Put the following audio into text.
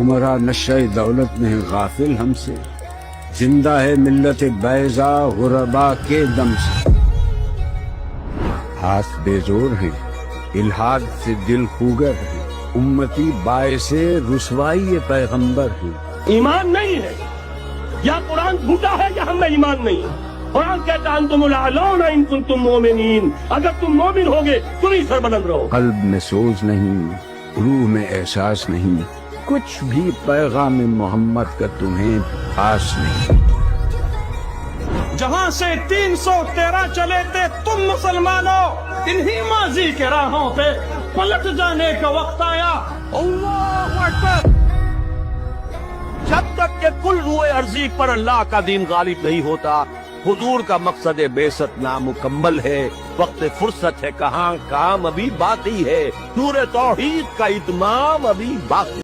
उमरा नशे दौलत में गाफिल हमसे, जिंदा है मिल्लत बैजा गुरबा के दम से। हाथ बेजोर हैं, इल्हाद से दिल खूगर है, उम्मती बायसे रुसवाई पैगंबर है। ईमान नहीं है, या कुरान झूठा है या हमें ईमान नहीं है। कुरान कहता है तुम लालौना इन कुंतुम मोमिनीन, अगर तुम मोमिन होगे तुम ही सरबलंद रहो। कल्ब में सोच नहीं, रूह में एहसास नहीं, कुछ भी पैगाम मोहम्मद का तुम्हें पास नहीं। जहाँ से 313 चले थे तुम मुसलमानों, इन्हीं माजी के राहों पे पलट जाने का वक्त आया। अल्लाह अकबर। जब तक के कुल रूए अर्जी पर अल्लाह का दीन गालिब नहीं होता, हुजूर का मकसद बेसत नामुकम्मल है। वक्त फुर्सत है कहाँ, काम अभी बाकी है। नूर तौहीद का इत्माम अभी बाकी।